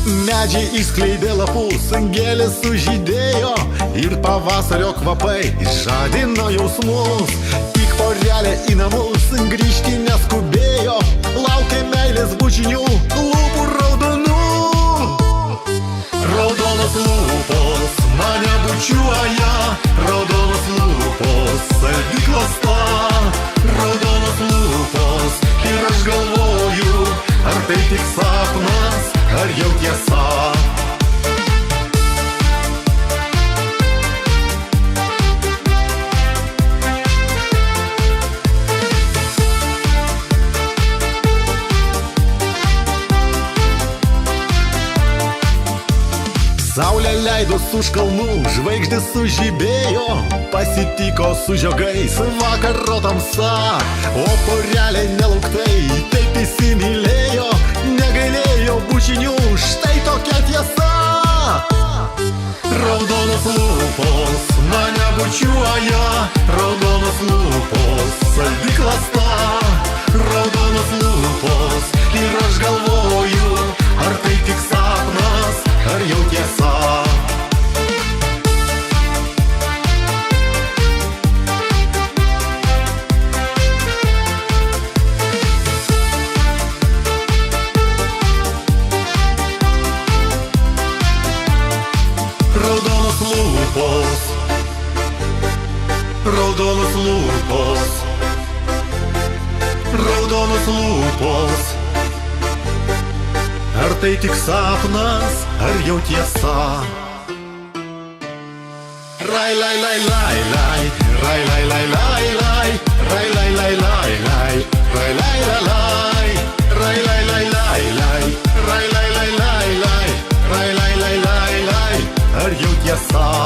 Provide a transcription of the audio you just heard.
Medžiai išskleidė lapus, gėlės sužydėjo ir pavasario kvapai žadino jausmus. Tik porelė į namus grįžti neskubėjo, laukė meilės bučinių, lūpų raudonų. Raudonos lūpos mane bučiuoja, raudonos lūpos saldi klasta. Raudonos lūpos ir aš galvoju, ar tai tik sapnas, ar jau tiesa. Saulė leidos už kalnų, žvaigždės sužibėjo, pasitiko su žiogais vakaro tamsa. O porelė nelauktai taip įsimylėjo, negailėjo bučinių, štai tokia tiesa. Raudonos lūpos mane bučiuoja, raudonos lūpos saldi klasta. Raudonos lūpos ir aš galvoju, ar tai tik sapnas, ar jau tiesa. Raudonos lūpos, raudonos lūpos, raudonos lūpos. Ar tai tik sapnas, ar jau tiesa? Rai lai lai lai lai, rai lai lai lai lai, rai lai lai lai lai, rai lai lai lai, rai lai lai lai lai, rai lai lai lai lai, rai lai lai lai lai, ar jau tiesa?